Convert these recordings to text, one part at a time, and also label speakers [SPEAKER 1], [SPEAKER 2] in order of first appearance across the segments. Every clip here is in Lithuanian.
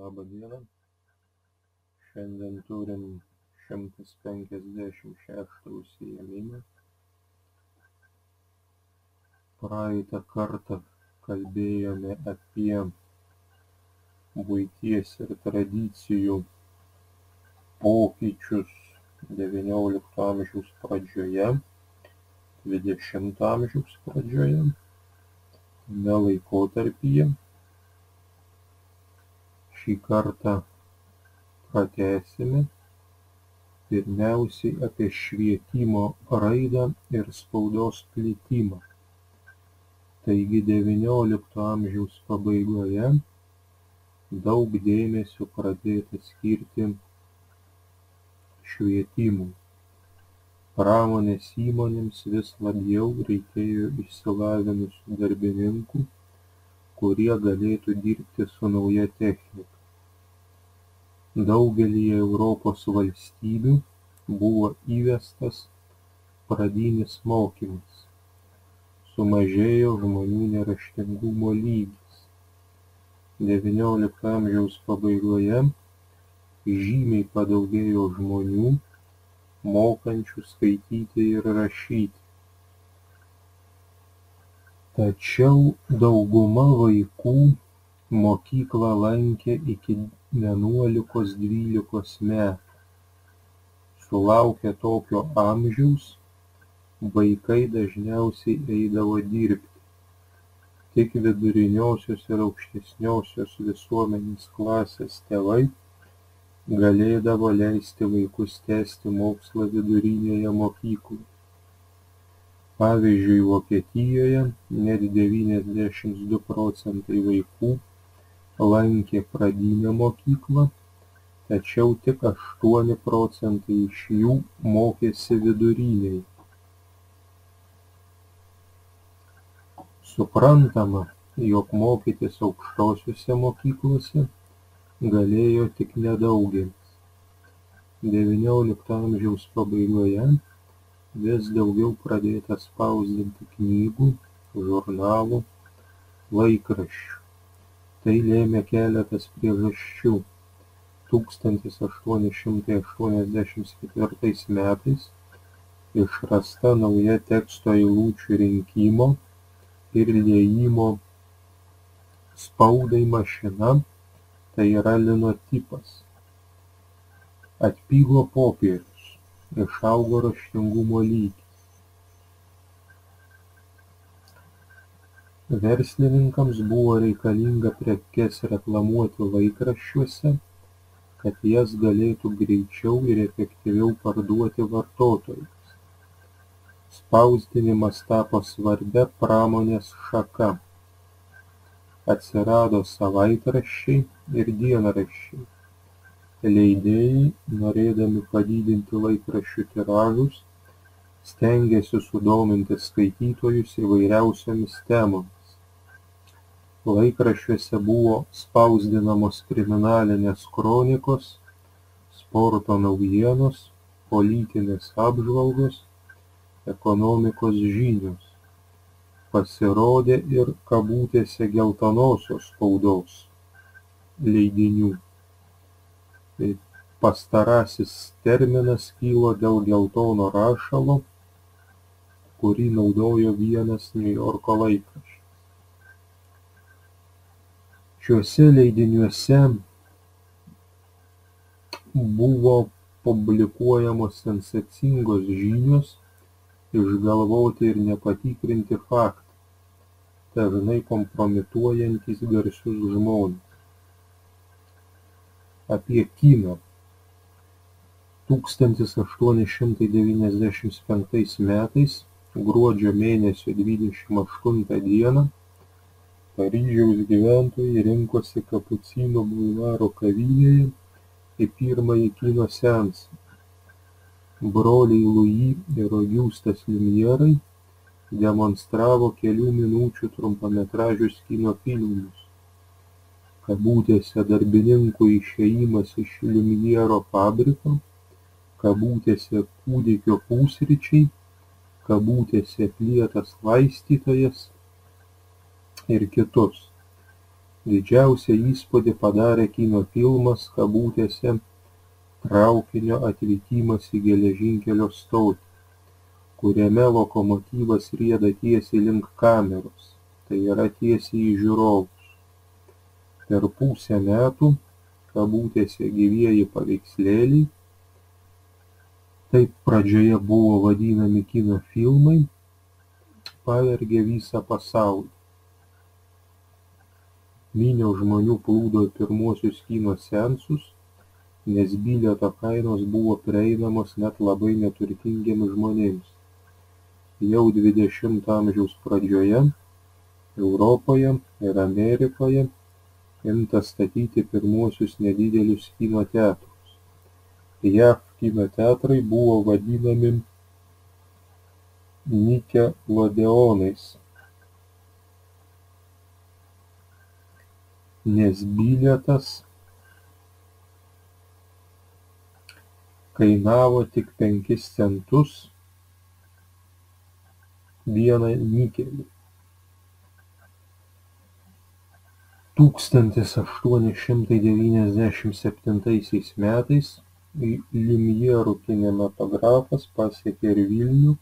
[SPEAKER 1] Labą dieną. Šiandien turim 156 užsiėmimą. Praeitą kartą kalbėjome apie buities ir tradicijų pokyčius XIX amžiaus pradžioje, XX amžiaus pradžioje, tame laikotarpyje. Šį kartą pratęsime pirmiausiai apie švietimo raidą ir spaudos plitimą. Taigi XIX amžiaus pabaigoje daug dėmesio pradėta skirti švietimui. Pramonės įmonėms vis labiau reikėjo išsilavinusių darbininkų, kurie galėtų dirbti su nauja technika. Daugelyje Europos valstybių buvo įvestas pradinis mokymas. Sumažėjo žmonių neraštingumo lygis. XIX amžiaus pabaigoje žymiai padaugėjo žmonių, mokančių skaityti ir rašyti. Tačiau dauguma vaikų mokyklą lankė iki 11–12 metų. Sulaukę tokio amžiaus, vaikai dažniausiai eidavo dirbti. Tik viduriniosios ir aukštesniosios visuomenės klasės tėvai galėdavo leisti vaikus tęsti mokslą vidurinėje mokykloje. Pavyzdžiui, Vokietijoje net 92% vaikų lankė pradinę mokyklą, tačiau tik 8% iš jų mokėsi vidurinėje. Suprantama, jog mokytis aukštosiose mokyklose galėjo tik nedaugelis. XIX amžiaus pabaigoje vis daugiau pradėta spausdinti knygų, žurnalų, laikraščių. Tai lėmė keletas priežasčių. 1884 metais išrasta nauja teksto eilučių rinkimo ir liejimo spaudai mašina, tai yra linotipas. Atpigo popierius, išaugo raštingumo lygis. Verslininkams buvo reikalinga prekes reklamuoti laikraščiuose, kad jas galėtų greičiau ir efektyviau parduoti vartotojams. Spausdinimas tapo svarbia pramonės šaka. Atsirado savaitraščiai ir dienraščiai. Leidėjai, norėdami padidinti laikraščių tiražus, stengėsi sudominti skaitytojus įvairiausiomis temomis. Laikraščiuose buvo spausdinamos kriminalinės kronikos, sporto naujienos, politinės apžvalgos, ekonomikos žinios. Pasirodė ir kabutėse geltonosios spaudos leidinių. Pastarasis terminas kilo dėl geltono rašalo, kurį naudojo vienas Niujorko laikraštis. Šiuose leidiniuose buvo publikuojamos sensacingos žinios, išgalvoti ir nepatikrinti faktai, dažnai kompromituojantys garsius žmones. Apie kiną. 1895 metais gruodžio mėnesio 28 dieną Paryžiaus gyventojai rinkosi Kapucinų bulvaro kavinėje į pirmąjį kino seansą. Broliai Louis ir Augustas Liumjerai demonstravo kelių minučių trumpametražius kino filmus. Kabutėse darbininkų išėjimas iš Liumjero fabriko, kabutėse kūdikio pusryčiai, kabutėse plietas laistytojas ir kitus. Didžiausią įspūdį padarė kino filmas "Traukinio atvykimas į geležinkelio stotį", kuriame lokomotyvas rieda tiesiai link kameros, tai yra tiesiai į žiūrovus. Per pusę metų "gyvieji paveikslėliai", taip pradžioje buvo vadinami kino filmai, pavergė visą pasaulį. Minios žmonių plūdo į pirmuosius kino seansus, nes bilieto kainos buvo prieinamos net labai neturtingiems žmonėms. Jau 20 amžiaus pradžioje Europoje ir Amerikoje imta statyti pirmuosius nedidelius kino teatrus. JAV kino teatrai buvo vadinami Nikelodeonais, nes bilietas kainavo tik 5 centus vieną nikelį. 1897 metais Liumjerų kinematografas pasiekė ir Vilnių.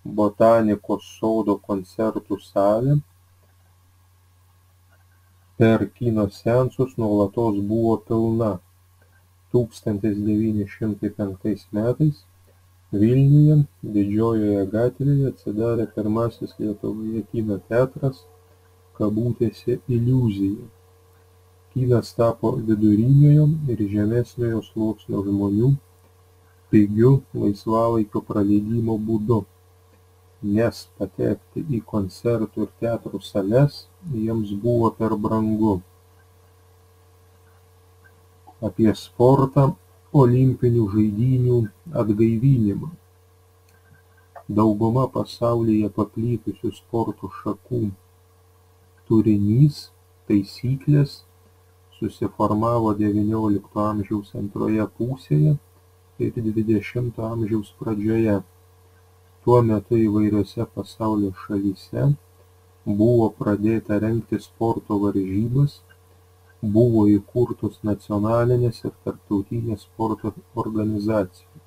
[SPEAKER 1] Botanikos sodo koncertų salė per kino seansus nuolatos buvo pilna. 1905 metais Vilniuje Didžiojoje gatvėje atsidarė pirmasis Lietuvoje kino teatras "Iliuzija". Kinas tapo viduriniojo ir žemesniojo sluoksnio žmonių pigiu laisvalaikio praleidimo būdu, nes patekti į koncertų ir teatrų sales jiems buvo per brangu. Apie sportą, olimpinių žaidynių atgaivinimą. Dauguma pasaulyje paplitusių sporto šakų turinys, taisyklės susiformavo XIX amžiaus antroje pusėje ir XX amžiaus pradžioje. Tuo metu įvairiose pasaulio šalyse buvo pradėta rengti sporto varžybas, buvo įkurtos nacionalinės ir tarptautinės sporto organizacijos.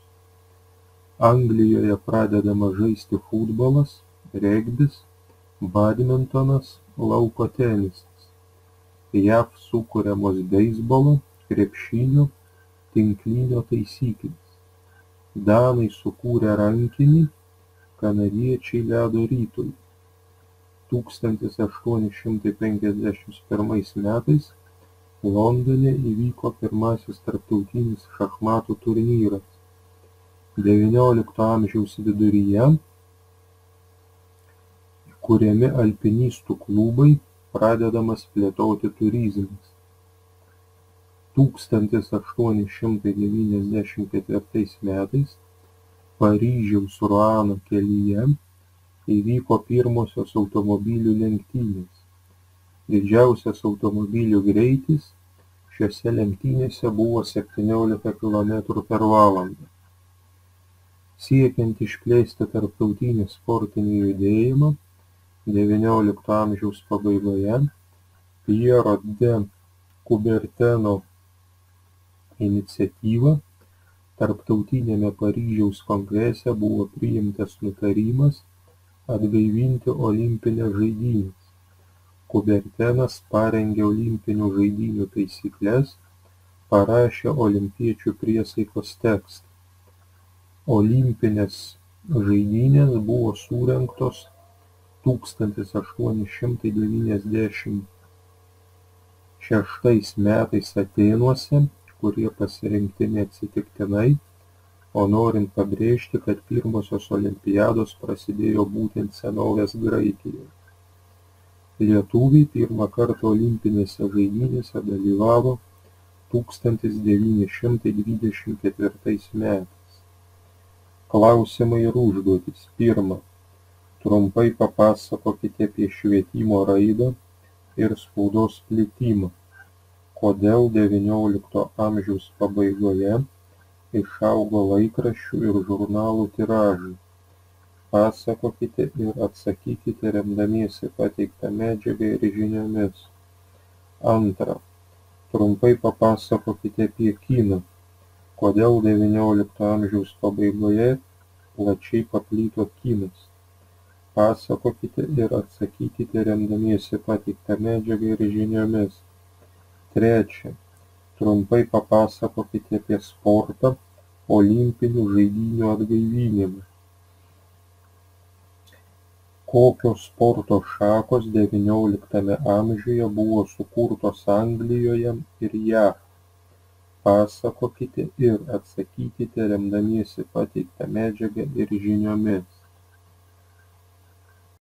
[SPEAKER 1] Anglijoje pradedama žaisti futbolas, regbis, badmintonas, lauko tenisas. JAV sukuriamos beisbolo, krepšinio, tinklinio taisyklės. Danai sukūrė rankinį, kanadiečiai ledo ritulį. 1851 metais Londone įvyko pirmasis tarptautinis šachmatų turnyras. XIX amžiaus viduryje įkuriami alpinistų klubai, pradedamas plėtoti turizmas. 1894 metais Paryžiaus Ruano kelyje įvyko pirmosios automobilių lenktynės. Didžiausias automobilių greitis šiose lenktynėse buvo 17 km/h. Siekiant išplėsti tarptautinį sportinį judėjimą, XIX amžiaus pabaigoje Piero de Coubertino iniciatyva tarptautiniame Paryžiaus kongrese buvo priimtas nutarimas atgaivinti olimpines žaidynes. Coubertinas parengė olimpinių žaidynių taisykles, parašė olimpiečių priesaikos tekstą. Olimpinės žaidynės buvo surengtos 1896 metais Atėnuose, kurie pasirinkti neatsitiktinai, o norint pabrėžti, kad pirmosios olimpiados prasidėjo būtent senovės Graikijoje. Lietuviai pirmą kartą olimpinėse žaidynėse dalyvavo 1924 metais. Klausimai ir užduotys. 1. Trumpai papasakokite apie švietimo raidą ir spaudos plitimą. Kodėl XIX amžiaus pabaigoje išaugo laikraščių ir žurnalų tiražai? Pasakokite ir atsakykite remdamiesi pateiktą medžiagą ir žiniomis. Antra. Trumpai papasakokite apie kiną. Kodėl XIX amžiaus pabaigoje plačiai paplito kinas. Pasakokite ir atsakykite remdamiesi pateikta medžiaga ir žiniomis. Trečia. Trumpai papasakokite apie sportą, olimpinių žaidynių atgaivinimą. Kokios sporto šakos XIX amžiuje buvo sukurtos Anglijoje ir JAV? Pasakokite ir atsakykite remdamiesi pateikta medžiaga ir žiniomis.